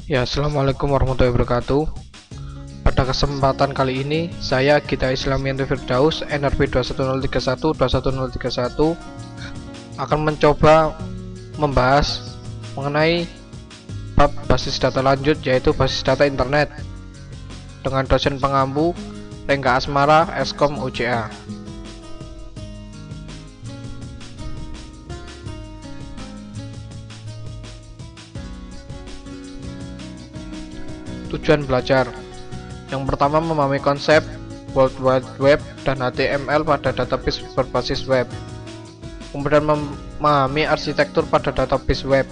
Ya, assalamualaikum warahmatullahi wabarakatuh. Pada kesempatan kali ini, saya Gita Islamianto Firdaus, NRP 21031 akan mencoba membahas mengenai bab basis data lanjut, yaitu basis data internet, dengan dosen pengampu Rengga Asmara, Eskom UCA. Tujuan belajar: yang pertama, memahami konsep World Wide Web dan HTML pada database berbasis web, kemudian memahami arsitektur pada database web,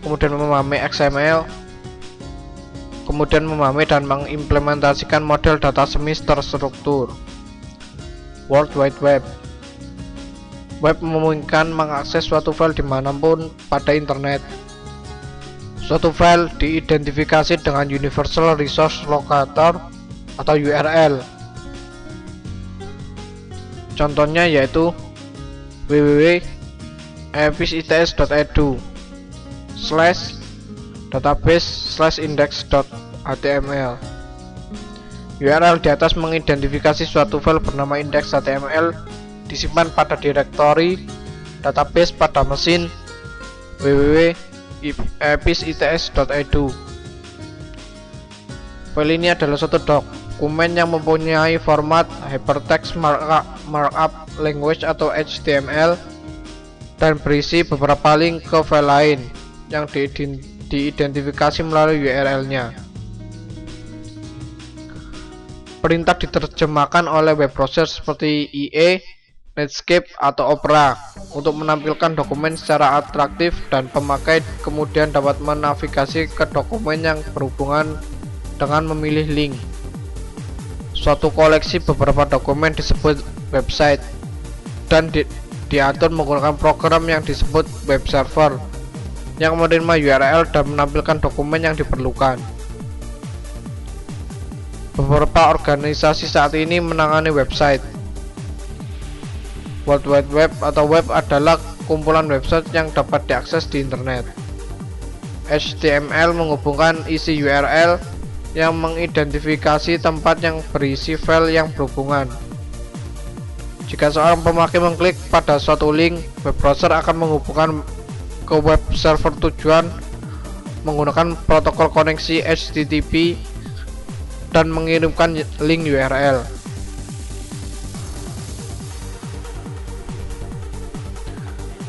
kemudian memahami XML, kemudian memahami dan mengimplementasikan model data semi terstruktur. World Wide Web: web memungkinkan mengakses suatu file dimanapun pada internet. Suatu file diidentifikasi dengan Universal Resource Locator atau URL. Contohnya yaitu www.episits.edu/database/index.html. URL di atas mengidentifikasi suatu file bernama index.html disimpan pada direktori database pada mesin www.episits.edu. File ini adalah suatu dokumen yang mempunyai format hypertext markup language atau HTML dan berisi beberapa link ke file lain yang diidentifikasi melalui URL-nya. Perintah diterjemahkan oleh web browser seperti IE, Netscape, atau Opera untuk menampilkan dokumen secara atraktif, dan pemakai kemudian dapat menavigasi ke dokumen yang berhubungan dengan memilih link. Suatu koleksi beberapa dokumen disebut website dan diatur menggunakan program yang disebut web server yang menerima URL dan menampilkan dokumen yang diperlukan. Beberapa organisasi saat ini menangani website. World Wide Web atau web adalah kumpulan website yang dapat diakses di internet. HTML menghubungkan isi URL yang mengidentifikasi tempat yang berisi file yang berhubungan. Jika seorang pemakai mengklik pada suatu link, web browser akan menghubungkan ke web server tujuan menggunakan protokol koneksi HTTP dan mengirimkan link URL.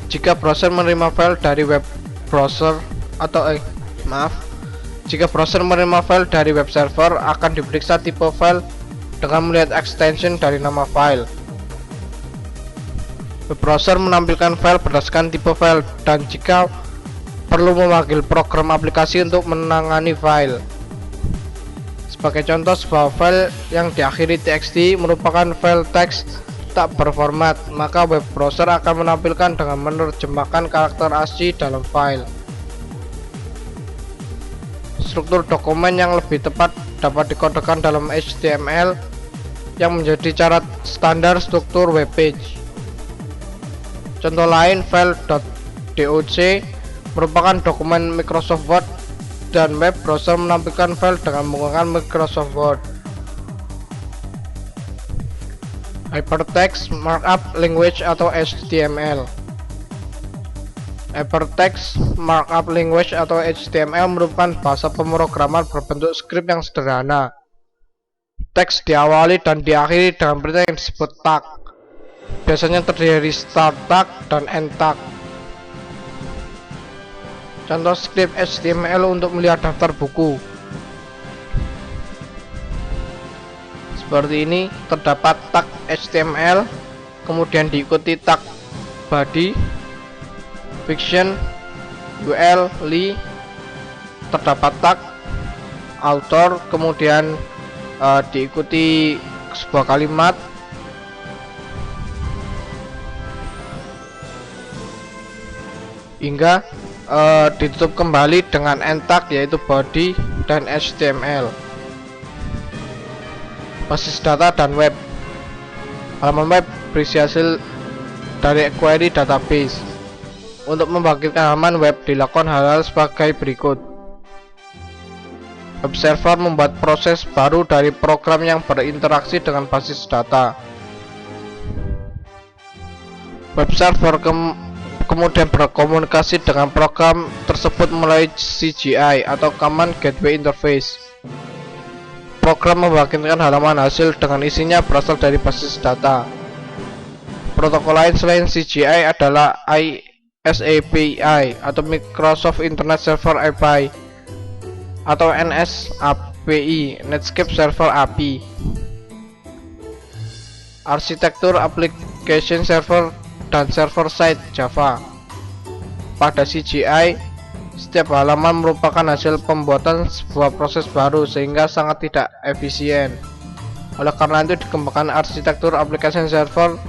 Jika browser menerima file dari web browser jika browser menerima file dari web server, akan diperiksa tipe file dengan melihat extension dari nama file. Web browser menampilkan file berdasarkan tipe file dan jika perlu memanggil program aplikasi untuk menangani file. Sebagai contoh, sebuah file yang diakhiri txt merupakan file teks tak berformat, maka web browser akan menampilkan dengan menerjemahkan karakter ASCII dalam file. Struktur dokumen yang lebih tepat dapat dikodekan dalam HTML yang menjadi cara standar struktur web page. Contoh lain, file .doc merupakan dokumen Microsoft Word dan web browser menampilkan file dengan menggunakan Microsoft Word. Hypertext Markup Language atau HTML. Hypertext Markup Language atau HTML merupakan bahasa pemrograman berbentuk skrip yang sederhana. Teks diawali dan diakhiri dengan perintah yang disebut tag. Biasanya terdiri dari start tag dan end tag. Contoh skrip HTML untuk melihat daftar buku. Seperti ini, terdapat tag HTML, kemudian diikuti tag body, fiction, UL, li, terdapat tag author, kemudian diikuti sebuah kalimat, hingga ditutup kembali dengan end tag yaitu body dan HTML. Basis data dan web. Halaman web berisi hasil dari query database. Untuk membangkitkan halaman web dilakukan hal-hal sebagai berikut. Web server membuat proses baru dari program yang berinteraksi dengan basis data. Web server kemudian berkomunikasi dengan program tersebut melalui CGI atau Command Gateway Interface. Program membangkitkan halaman hasil dengan isinya berasal dari basis data. Protokol lain selain CGI adalah ISAPI atau Microsoft Internet Server API atau NSAPI, Netscape Server API. Arsitektur application server dan server side Java. Pada CGI, setiap halaman merupakan hasil pembuatan sebuah proses baru sehingga sangat tidak efisien. Oleh karena itu dikembangkan arsitektur application server,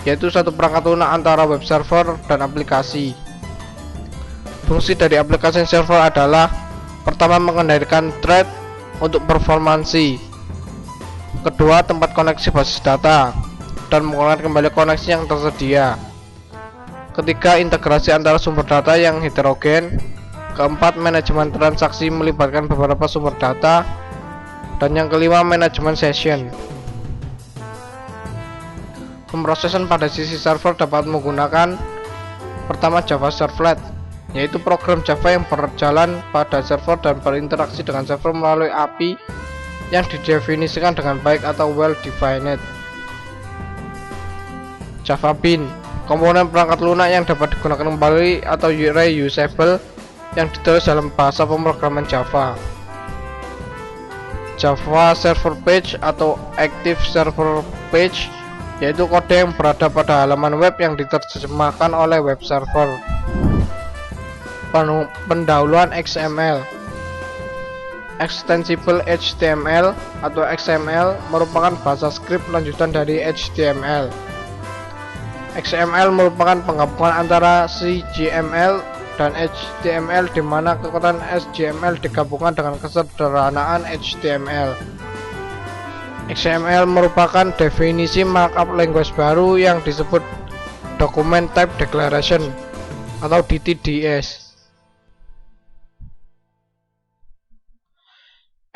yaitu satu perangkat lunak antara web server dan aplikasi. Fungsi dari application server adalah: pertama, mengendalikan thread untuk performansi; kedua, tempat koneksi basis data dan mengulangi kembali koneksi yang tersedia; ketiga, integrasi antara sumber data yang heterogen; keempat, manajemen transaksi melibatkan beberapa sumber data; dan yang kelima, manajemen session. Pemrosesan pada sisi server dapat menggunakan: pertama, Java Servlet, yaitu program Java yang berjalan pada server dan berinteraksi dengan server melalui API yang didefinisikan dengan baik atau well defined. Java Bean, komponen perangkat lunak yang dapat digunakan kembali atau reusable yang ditulis dalam bahasa pemrograman Java. Java Server Page atau Active Server Page, yaitu kode yang berada pada halaman web yang diterjemahkan oleh web server. Pendahuluan XML. Extensible HTML atau XML merupakan bahasa skrip lanjutan dari HTML. XML merupakan penggabungan antara CGML dan HTML, di mana kekuatan HTML digabungkan dengan kesederhanaan HTML. XML merupakan definisi markup language baru yang disebut Document Type Declaration atau DTDS.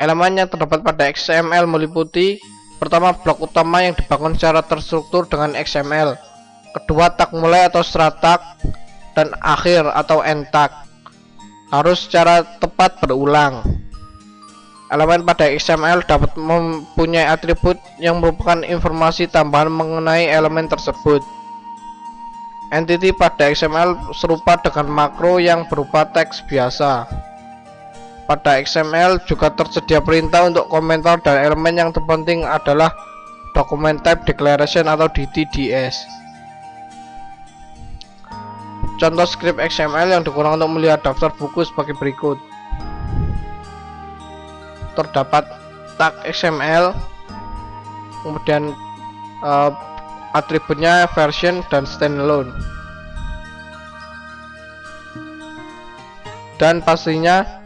Elemen yang terdapat pada XML meliputi: pertama, blok utama yang dibangun secara terstruktur dengan XML; kedua, tag mulai atau start tag; dan akhir atau end tag harus secara tepat berulang. Elemen pada XML dapat mempunyai atribut yang merupakan informasi tambahan mengenai elemen tersebut. Entity pada XML serupa dengan makro yang berupa teks biasa. Pada XML juga tersedia perintah untuk komentar, dan elemen yang terpenting adalah Document Type Declaration atau DTDS. Contoh skrip XML yang digunakan untuk melihat daftar buku sebagai berikut. Terdapat tag XML, kemudian atributnya version dan standalone, dan pastinya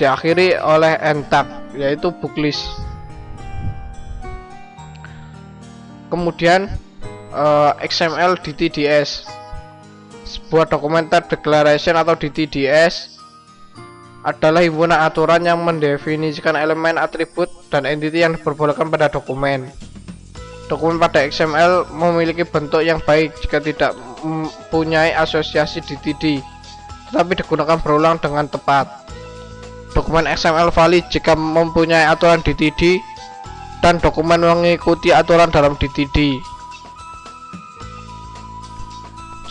diakhiri oleh end tag, yaitu booklist. Kemudian XML DTDS, sebuah Document Type Declaration atau DTDS adalah himpunan aturan yang mendefinisikan elemen, atribut, dan entity yang diperbolehkan pada dokumen. Dokumen pada XML memiliki bentuk yang baik jika tidak mempunyai asosiasi DTD, tetapi digunakan berulang dengan tepat. Dokumen XML valid jika mempunyai aturan DTD dan dokumen mengikuti aturan dalam DTD.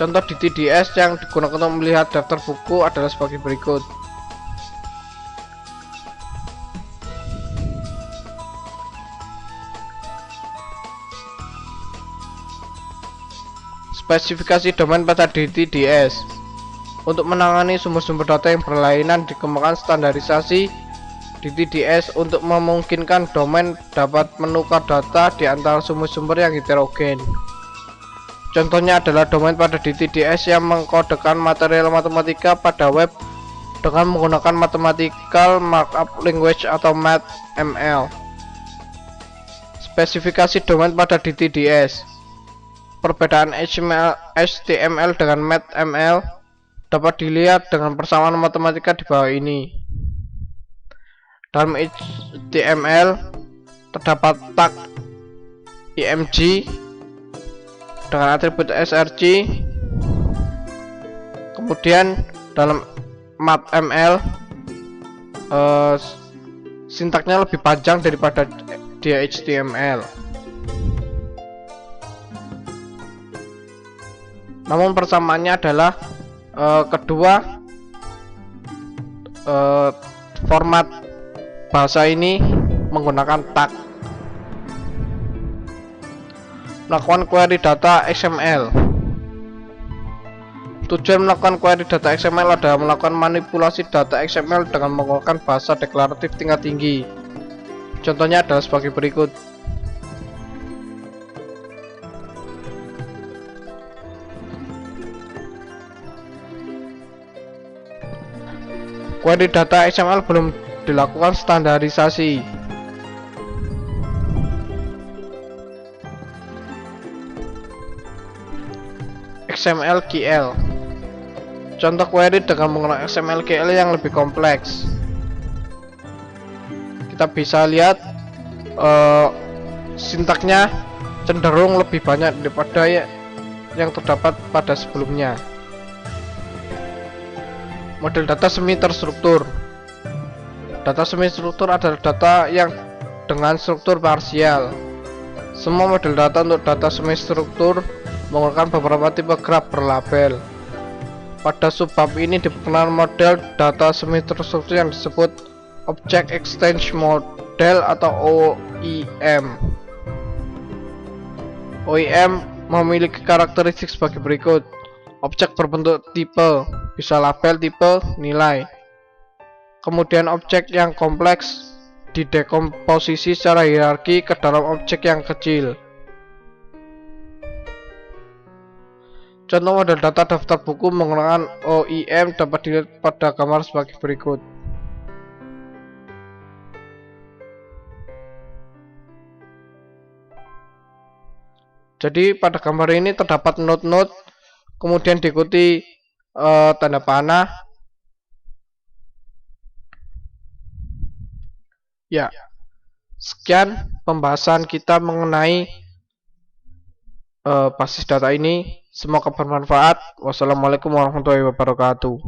Contoh DTDS yang digunakan untuk melihat daftar buku adalah sebagai berikut. Spesifikasi domain pada DTDS. Untuk menangani sumber-sumber data yang berlainan, dikembangkan standarisasi DTDS untuk memungkinkan domain dapat menukar data di antara sumber-sumber yang heterogen. Contohnya adalah domain pada DTDS yang mengkodekan material matematika pada web dengan menggunakan Mathematical Markup Language atau MathML. Spesifikasi domain pada DTDS. Perbedaan HTML dengan MathML dapat dilihat dengan persamaan matematika di bawah ini. Dalam HTML terdapat tag img dengan atribut src. Kemudian dalam mathml sintaknya lebih panjang daripada di HTML. Namun persamaannya adalah kedua format bahasa ini menggunakan tag. Melakukan query data XML. Tujuan melakukan query data XML adalah melakukan manipulasi data XML dengan menggunakan bahasa deklaratif tingkat tinggi. Contohnya adalah sebagai berikut. Query data XML belum dilakukan standarisasi. XML-GL. Contoh query dengan menggunakan XML-GL yang lebih kompleks. Kita bisa lihat sintaknya cenderung lebih banyak daripada yang terdapat pada sebelumnya. Model data semi terstruktur. Data semi struktur adalah data yang dengan struktur parsial. Semua model data untuk data semi struktur menggunakan beberapa tipe graf berlabel. Pada subbab ini diperkenalkan model data semi terstruktur yang disebut Object Extension Model atau OEM. OEM memiliki karakteristik sebagai berikut. Objek berbentuk tipe, bisa label, tipe, nilai. Kemudian objek yang kompleks didekomposisi secara hierarki ke dalam objek yang kecil. Contoh model data daftar buku menggunakan OEM dapat dilihat pada gambar sebagai berikut. Jadi pada gambar ini terdapat node-node, kemudian diikuti tanda panah. Ya, sekian pembahasan kita mengenai basis data ini. Semoga bermanfaat. Wassalamualaikum warahmatullahi wabarakatuh.